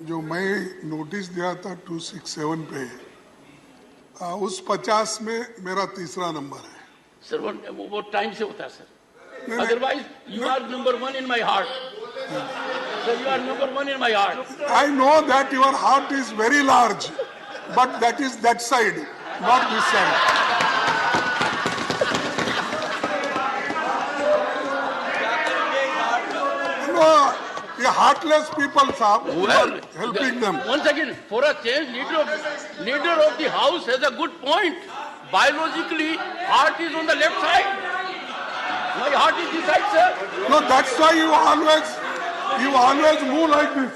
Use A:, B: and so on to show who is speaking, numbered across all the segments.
A: जो मैं नोटिस दिया था 267 पे, उस 50 में मेरा तीसरा नंबर है।
B: सर वो टाइम से होता है sir, otherwise you are number 1 in my heart sir, you are number 1 in my heart.
A: I know that your heart is very large, but that is that side, not this side. No, ये heartless people, साहब, you are helping them.
B: Once again, for a change, leader of the house has a good point. Biologically, heart is on the left side. My heart is this side, sir.
A: No, that's why you always move like this.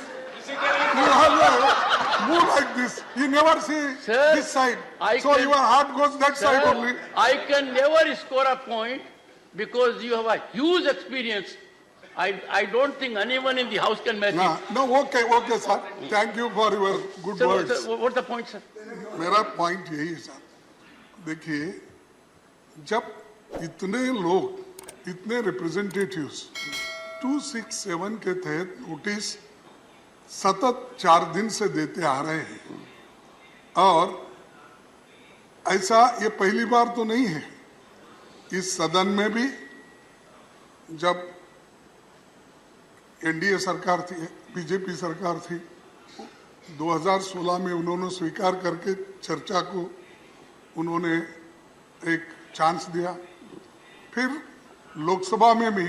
A: You always move like this. You never see
B: Sir,
A: this side. So
B: can-
A: your heart goes that side
B: Sir,
A: only.
B: I can never score a point because you have a huge experience. I don't think anyone in the house can match it.
A: No, okay, sir. Thank you for your good
B: Sir,
A: words.
B: what's the point, sir?
A: मेरा point यही है sir, देखिए, जब इतने लोग, इतने representatives 267 के तहत नोटिस सतत 4 दिन से देते आ रहे हैं, और ऐसा ये पहली बार तो नहीं है। इस सदन में भी जब एनडीए सरकार थी, बीजेपी सरकार थी, 2016 में उन्होंने स्वीकार करके चर्चा को उन्होंने एक चांस दिया। फिर लोकसभा में भी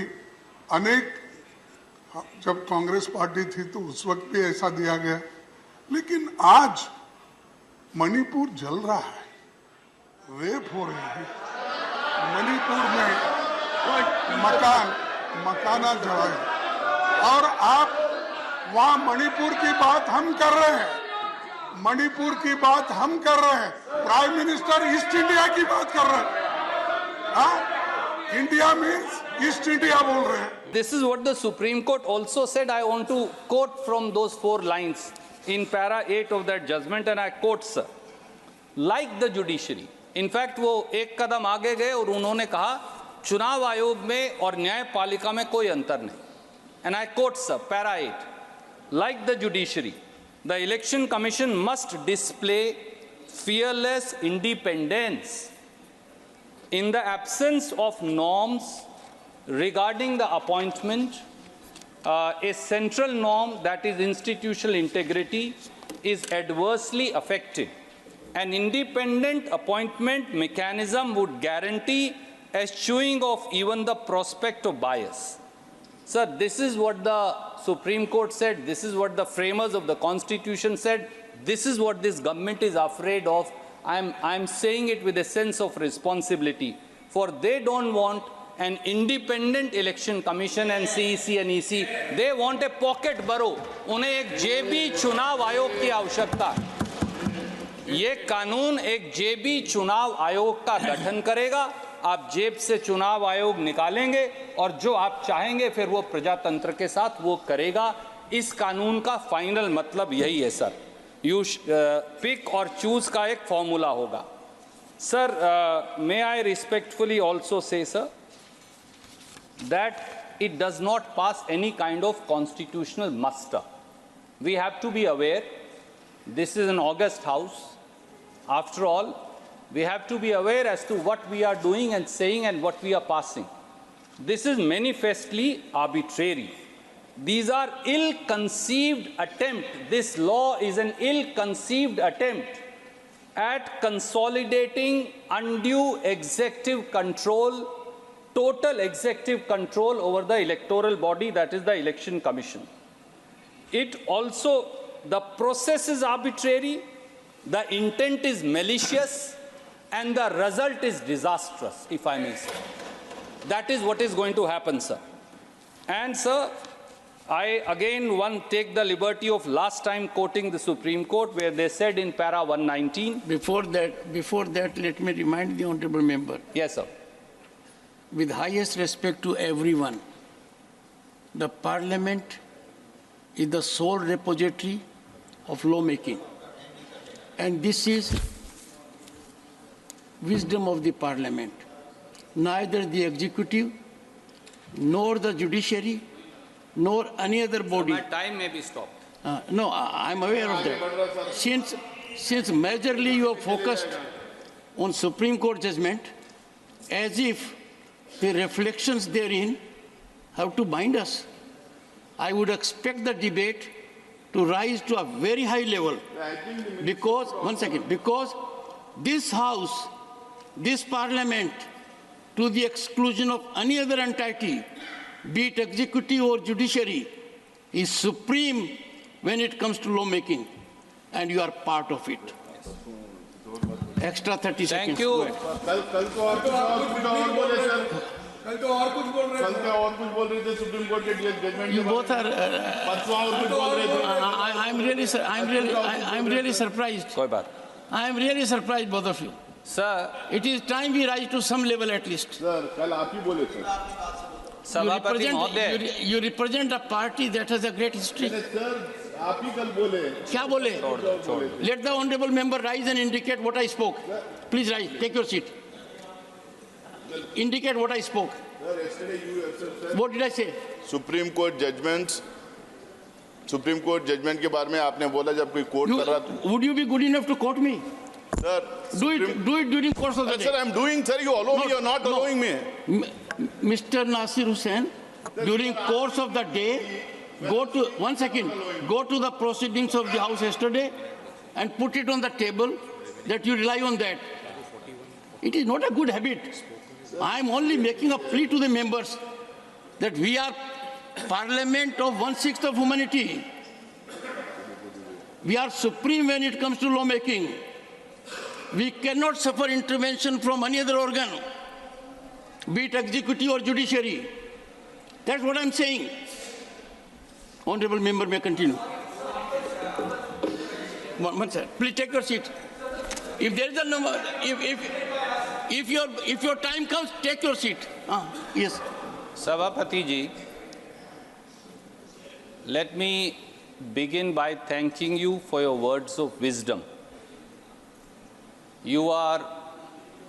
A: अनेक, जब कांग्रेस पार्टी थी तो उस वक्त भी ऐसा दिया गया। लेकिन आज मणिपुर जल रहा है, रेप हो रहे हैं मणिपुर में, मकाना जलाए, और आप वहां मणिपुर की बात हम कर रहे हैं, मणिपुर की बात हम कर रहे हैं, प्राइम मिनिस्टर ईस्ट इंडिया की बात कर रहे हैं। हाँ, इंडिया मीन्स ईस्ट इंडिया बोल रहे हैं।
C: This is what the Supreme Court also said. I want to quote from those 4 lines in para 8 of that judgment, and I quote, sir, like the judiciary. In fact, वो एक कदम आगे गए और उन्होंने कहा चुनाव आयोग में और न्यायपालिका में कोई अंतर नहीं। And I quote, sir, para 8, like the judiciary, the Election Commission must display fearless independence in the absence of norms regarding the appointment. A central norm, that is institutional integrity, is adversely affected. An independent appointment mechanism would guarantee eschewing of even the prospect of bias. Sir, this is what the Supreme Court said. This is what the framers of the Constitution said. This is what this government is afraid of. I'm saying it with a sense of responsibility. For they don't want an independent election commission and CEC and EC. They want a pocket borough. उन्हें एक जेबी चुनाव आयोग की आवश्यकता है। ये कानून एक जेबी चुनाव आयोग का गठन करेगा। आप जेब से चुनाव आयोग निकालेंगे और जो आप चाहेंगे फिर वो प्रजातंत्र के साथ वो करेगा। इस कानून का फाइनल मतलब यही है सर। यू पिक और चूज का एक फॉर्मूला होगा। Sir, may I respectfully also say, sir, that it does not pass any kind of constitutional muster. We have to be aware, this is an august house. After all, we have to be aware as to what we are doing and saying and what we are passing. This is manifestly arbitrary. These are ill-conceived attempts. This law is an ill-conceived attempt at consolidating undue executive control, total executive control over the electoral body, that is the Election Commission. It also, the process is arbitrary, the intent is malicious, and the result is disastrous, if I may say. That is what is going to happen, sir. And, sir, I again take the liberty of last time quoting the Supreme Court where they said in para 119.
B: Before that, let me remind the honorable member.
C: Yes, sir.
B: With highest respect to everyone, the Parliament is the sole repository of lawmaking. And this is wisdom of the Parliament. Neither the executive, nor the judiciary, nor any other body.
C: My time may be stopped.
B: No, I'm aware of that. Since majorly you are focused on Supreme Court judgment, as if the reflections therein have to bind us, I would expect the debate to rise to a very high level. Because, one second, because this House, this Parliament, to the exclusion of any other entity, be it executive or judiciary, is supreme when it comes to lawmaking, and you are part of it. Extra 30 seconds.
C: Thank you.
D: कल तो और कुछ बोले sir, कल तो और कुछ बोल रहे थे, कल तो और कुछ बोल रहे थे सुप्रीम कोर्ट के जजमेंट
B: You both are.
D: परसों और कुछ बोल रहे थे.
B: I'm really surprised.
C: कोई बात.
B: I am really surprised, both of you.
C: Sir,
B: It is time we rise to some level at least.
D: Sir कल आप ही बोले थे.
C: सभापति महोदय.
B: You represent a party that has a great history.
D: Sir आप ही कल बोले.
B: क्या बोले? Let the honorable member rise and indicate what I spoke. Please rise. Take your seat. Indicate what I spoke.
D: Sir, yesterday you yourself said
B: What did I say?
D: Supreme Court judgment के बारे में आपने बोला जब कोई court कर रहा था.
B: Would you be good enough to quote me?
D: Sir
B: Do it during course of the
D: Sir,
B: day.
D: I'm doing, sir, you allow me, you're not allowing me.
B: Mr. Nasir Hussain, during course of the day, go to the proceedings of the House yesterday and put it on the table that you rely on that. It is not a good habit. I am only making a plea to the members that we are parliament of 1/6 of humanity. We are supreme when it comes to lawmaking. We cannot suffer intervention from any other organ, be it executive or judiciary. That's what I'm saying. Honorable member may continue. One sir, please take your seat. If there is a number, if your time comes, take your seat. Yes.
C: सभापति जी, let me begin by thanking you for your words of wisdom. You are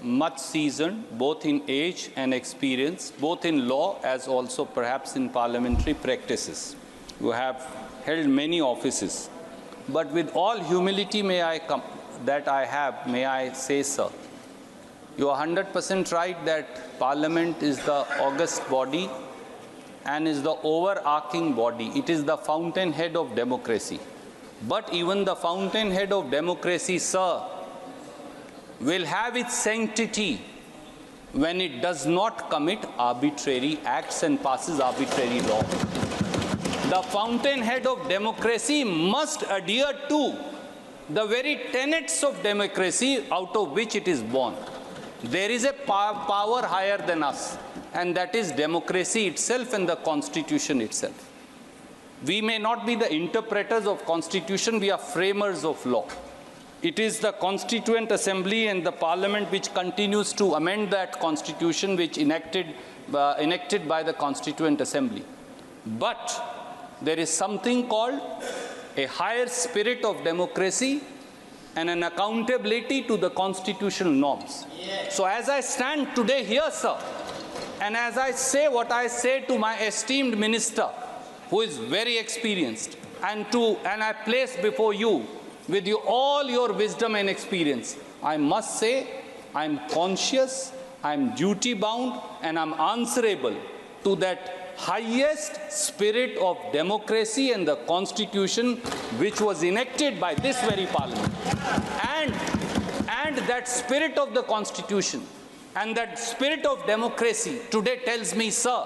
C: much seasoned, both in age and experience, both in law as also perhaps in parliamentary practices. You have held many offices. But with all humility may I say, sir, you are 100% right that Parliament is the august body and is the overarching body. It is the fountainhead of democracy. But even the fountainhead of democracy, sir, will have its sanctity when it does not commit arbitrary acts and passes arbitrary law. The fountainhead of democracy must adhere to the very tenets of democracy out of which it is born. There is a power higher than us, and that is democracy itself and the Constitution itself. We may not be the interpreters of Constitution, we are framers of law. It is the Constituent Assembly and the Parliament which continues to amend that Constitution which enacted by the Constituent Assembly. But there is something called a higher spirit of democracy and an accountability to the constitutional norms. So as I stand today here, sir, and as I say what I say to my esteemed minister, who is very experienced, and I place before you with all your wisdom and experience, I must say I'm conscious, I'm duty bound, and I'm answerable to that highest spirit of democracy and the Constitution which was enacted by this very Parliament. And that spirit of the Constitution and that spirit of democracy today tells me, sir,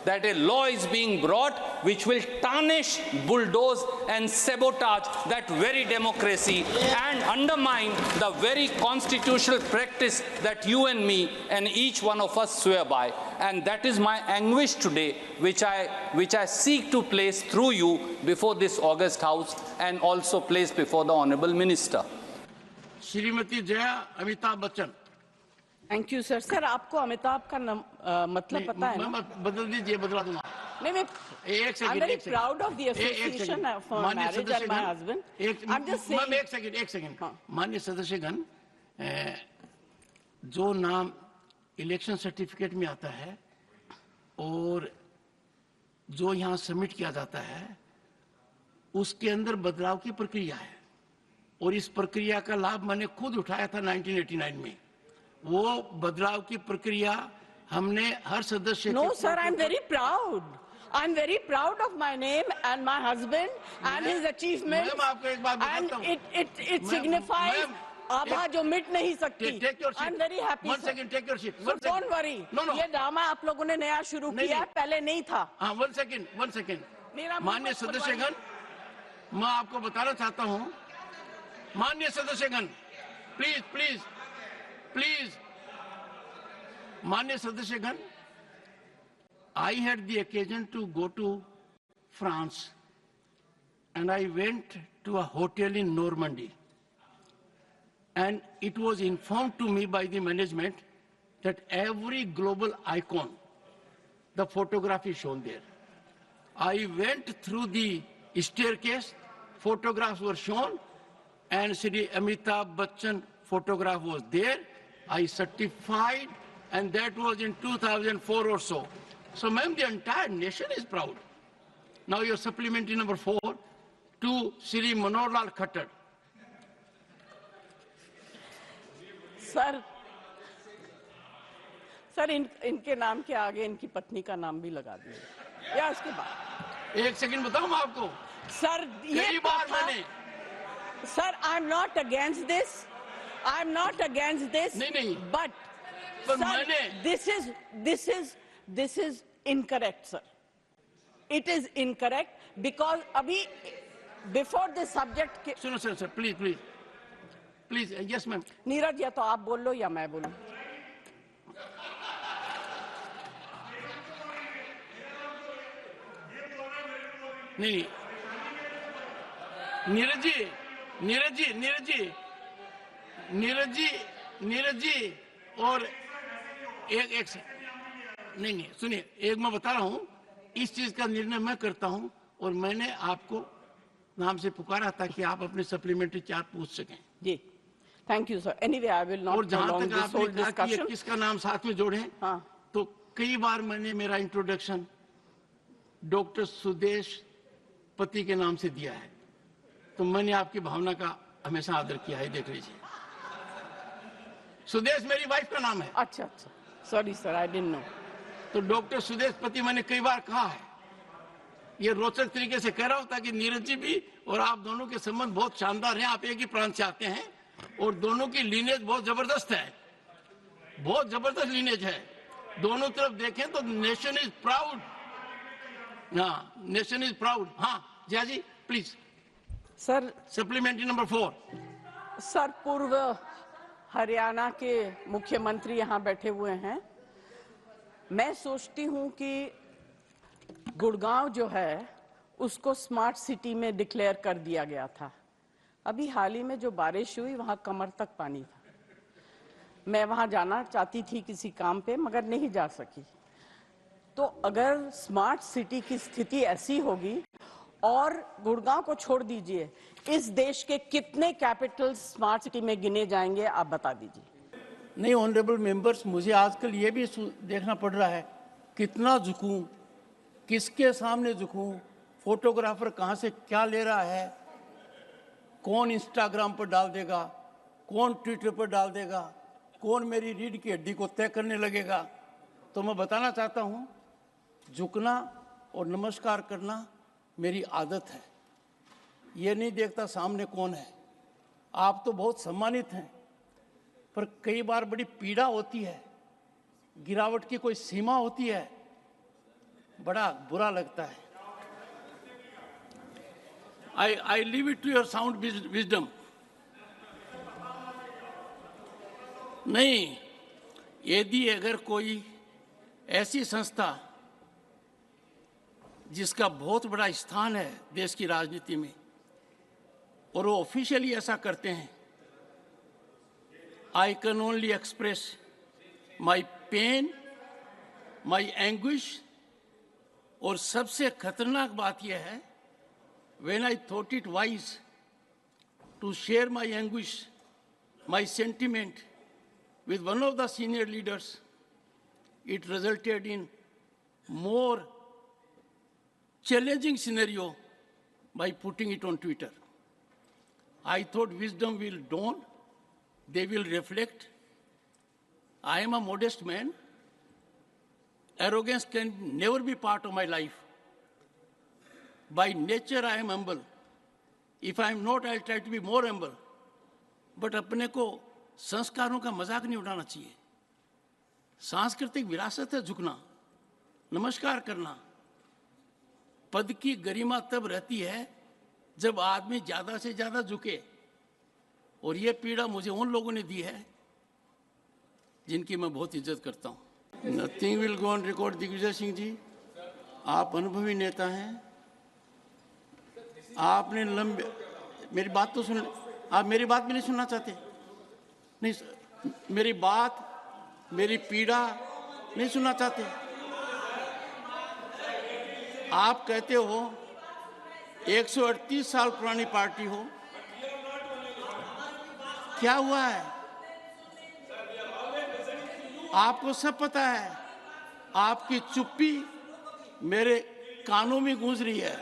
C: that a law is being brought which will tarnish, bulldoze and sabotage that very democracy and undermine the very constitutional practice that you and me and each one of us swear by. And that is my anguish today, which I seek to place through you before this august House and also place before the Honorable Minister.
B: Shrimati Jaya Amitabh Bachchan.
E: Thank you sir. Sir आपको अमिताभ का मतलब पता है ना?
B: बदल दीजिए, बदला दूंगा.
E: नहीं, मैं I'm very proud of the association for marriage and my husband. I'm just saying.
B: एक सेकंड. माननीय सदस्यगण, जो नाम इलेक्शन सर्टिफिकेट में आता है और जो यहाँ सबमिट किया जाता है, उसके अंदर बदलाव की प्रक्रिया है और इस प्रक्रिया का लाभ मैंने खुद उठाया था 1989 में। वो बदलाव की प्रक्रिया हमने हर सदस्य
E: No, sir, I'm very proud. I'm very proud of my name and my husband and his achievements.
B: Ma'am, आपको एक बात बताता हूँ।
E: And it signifies आभा जो मिट नहीं सकती।
B: Take your seat.
E: I'm very happy.
B: One second, take your seat.
E: So don't worry.
B: No.
E: ये ड्रामा आप लोगों ने नया शुरू किया है, पहले नहीं था।
B: हाँ, one second.
E: मेरा
B: माननीय सदस्यगण, मैं आपको बताना चाहता हूँ, माननीय सदस्यगण, प्लीज, माननीय सदस्यगण, I had the occasion to go to France and I went to a hotel in Normandy. And it was informed to me by the management that every global icon, the photograph is shown there. I went through the staircase, photographs were shown, and Shri Amitabh Bachchan photograph was there. I certified, and that was in 2004 or so. So, ma'am, the entire nation is proud. Now, your supplementary number 4 to Shri Manohar Lal Khattar.
E: Sir इनके नाम के आगे इनकी पत्नी का नाम भी लगा दिया या इसके बाद।
B: एक सेकंड बताऊं मैं आपको।
E: सर ये
B: कई बार मैंने
E: sir I am not against this
B: नहीं
E: बट
B: मैंने
E: this is incorrect sir, it is incorrect because अभी बिफोर दिस सब्जेक्ट
B: सुनो sir please yes ma'am.
E: Neeraj या तो आप बोल लो या मैं बोलूं।
B: नहीं नीरज जी और एक नहीं सुनिए, एक मैं बता रहा हूं, इस चीज का निर्णय मैं करता हूं और मैंने आपको नाम से पुकारा ताकि आप अपने सप्लीमेंट्री चार्ट पूछ सकें।
E: जी thank you sir. Anyway I will not
B: और जहां
E: prolong
B: तक
E: this whole
B: आपने कहा कि
E: discussion.
B: किसका नाम साथ में जोड़े,
E: हाँ।
B: तो कई बार मैंने मेरा इंट्रोडक्शन डॉक्टर सुदेश पति के नाम से दिया है, तो मैंने आपकी भावना का हमेशा आदर किया है। देख लीजिए, सुदेश मेरी वाइफ का नाम है।
E: अच्छा sorry sir, I didn't know.
B: तो डॉक्टर सुदेश पति मैंने कई बार कहा है, ये रोचक तरीके से कह रहा हूं ताकि नीरज जी भी और आप दोनों के संबंध बहुत शानदार हैं। आप एक ही प्रांत से आते हैं और दोनों की लीनेज बहुत जबरदस्त है, बहुत जबरदस्त लीनेज है। दोनों तरफ देखें तो नेशन इज प्राउड। हाँ, नेशन इज प्राउड। हाँ Jaya ji please.
E: Sir
B: supplementary number 4।
E: Sir पूर्व हरियाणा के मुख्यमंत्री यहाँ बैठे हुए हैं। मैं सोचती हूँ कि गुड़गांव जो है उसको स्मार्ट सिटी में डिक्लेयर कर दिया गया था। अभी हाल ही में जो बारिश हुई वहां कमर तक पानी था। मैं वहां जाना चाहती थी किसी काम पे मगर नहीं जा सकी। तो अगर स्मार्ट सिटी की स्थिति ऐसी होगी, और गुड़गांव को छोड़ दीजिए, इस देश के कितने कैपिटल स्मार्ट सिटी में गिने जाएंगे आप बता दीजिए।
B: नहीं ऑनरेबल मेंबर्स, मुझे आजकल ये भी देखना पड़ रहा है कितना झुकूं, किसके सामने झुकूं, फोटोग्राफर कहाँ से क्या ले रहा है, कौन इंस्टाग्राम पर डाल देगा, कौन ट्विटर पर डाल देगा, कौन मेरी रीढ़ की हड्डी को तय करने लगेगा। तो मैं बताना चाहता हूँ, झुकना और नमस्कार करना मेरी आदत है। ये नहीं देखता सामने कौन है। आप तो बहुत सम्मानित हैं, पर कई बार बड़ी पीड़ा होती है, गिरावट की कोई सीमा होती है, बड़ा बुरा लगता है। I leave it to your sound wisdom. नहीं, यदि अगर कोई ऐसी संस्था जिसका बहुत बड़ा स्थान है देश की राजनीति में और वो ऑफिशियली ऐसा करते हैं, I can only express my pain, my anguish, और सबसे खतरनाक बात यह है, when I thought it wise to share my anguish, my sentiment with one of the senior leaders, it resulted in more challenging scenario by putting it on Twitter. I thought wisdom will dawn, they will reflect. I am a modest man. Arrogance can never be part of my life. By nature, I am humble. If I am not, I'll try to be more humble. But अपने को संस्कारों का मजाक नहीं उड़ाना चाहिए. सांस्कृतिक विरासत है झुकना, नमस्कार करना. पद की गरिमा तब रहती है जब आदमी ज्यादा से ज्यादा झुके. और ये पीड़ा मुझे उन लोगों ने दी है जिनकी मैं बहुत इज्जत करता हूँ. Nothing will go on record. Digvijaya Singh ji, आप अनुभवी नेता हैं. आपने लंबे, मेरी बात तो सुन, आप मेरी बात भी नहीं सुनना चाहते. नहीं, मेरी बात, मेरी पीड़ा नहीं सुनना चाहते. आप कहते हो 138 साल पुरानी पार्टी हो. क्या हुआ है? आपको सब पता है. आपकी चुप्पी मेरे कानों में गूंज रही है.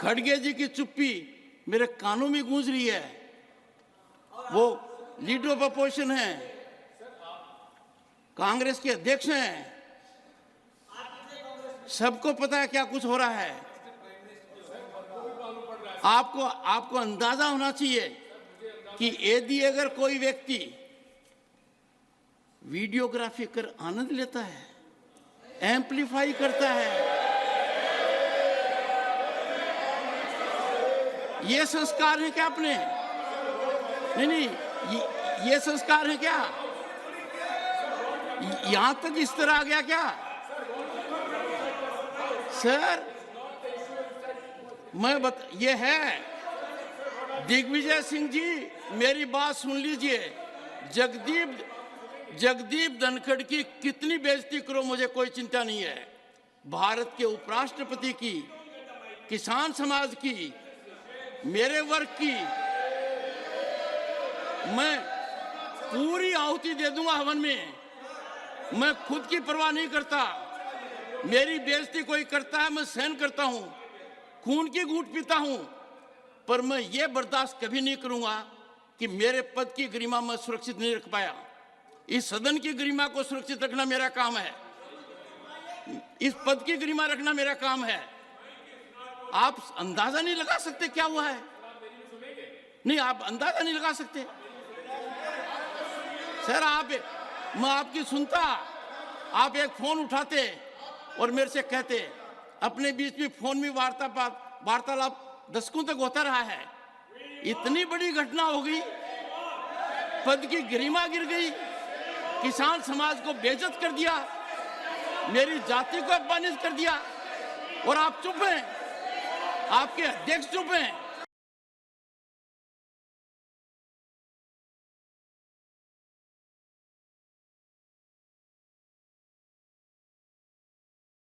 B: खड़गे जी की चुप्पी मेरे कानों में गूंज रही है. वो लीडर ऑफ अपोजिशन है, कांग्रेस के अध्यक्ष हैं. सबको पता है क्या कुछ हो रहा है. आपको अंदाजा होना चाहिए कि यदि अगर कोई व्यक्ति वीडियोग्राफी कर आनंद लेता है, एम्पलीफाई करता है, ये संस्कार है क्या अपने? नहीं, ये संस्कार है क्या? यहां तक इस तरह आ गया क्या? सर, ये है. दिग्विजय सिंह जी, मेरी बात सुन लीजिए. जगदीप धनखड़ की कितनी बेइज्जती करो, मुझे कोई चिंता नहीं है. भारत के उपराष्ट्रपति की, किसान समाज की, मेरे वर्ग की मैं पूरी आहुति दे दूंगा हवन में. मैं खुद की परवाह नहीं करता. मेरी बेइज्जती कोई करता है, मैं सहन करता हूं, खून की घूंट पीता हूं. पर मैं ये बर्दाश्त कभी नहीं करूंगा कि मेरे पद की गरिमा मैं सुरक्षित नहीं रख पाया. इस सदन की गरिमा को सुरक्षित रखना मेरा काम है. इस पद की गरिमा रखना मेरा काम है. आप अंदाजा नहीं लगा सकते क्या हुआ है. नहीं, आप अंदाजा नहीं लगा सकते. सर, मैं आपकी सुनता, आप एक फोन उठाते और मेरे से कहते. अपने बीच में फोन में वार्तालाप दशकों तक होता रहा है. इतनी बड़ी घटना हो गई, पद की गरिमा गिर गई, किसान समाज को बेइज्जत कर दिया, मेरी जाति को अपमानित कर दिया, और आप चुप हैं. आपके अध्यक्ष चुप हैं.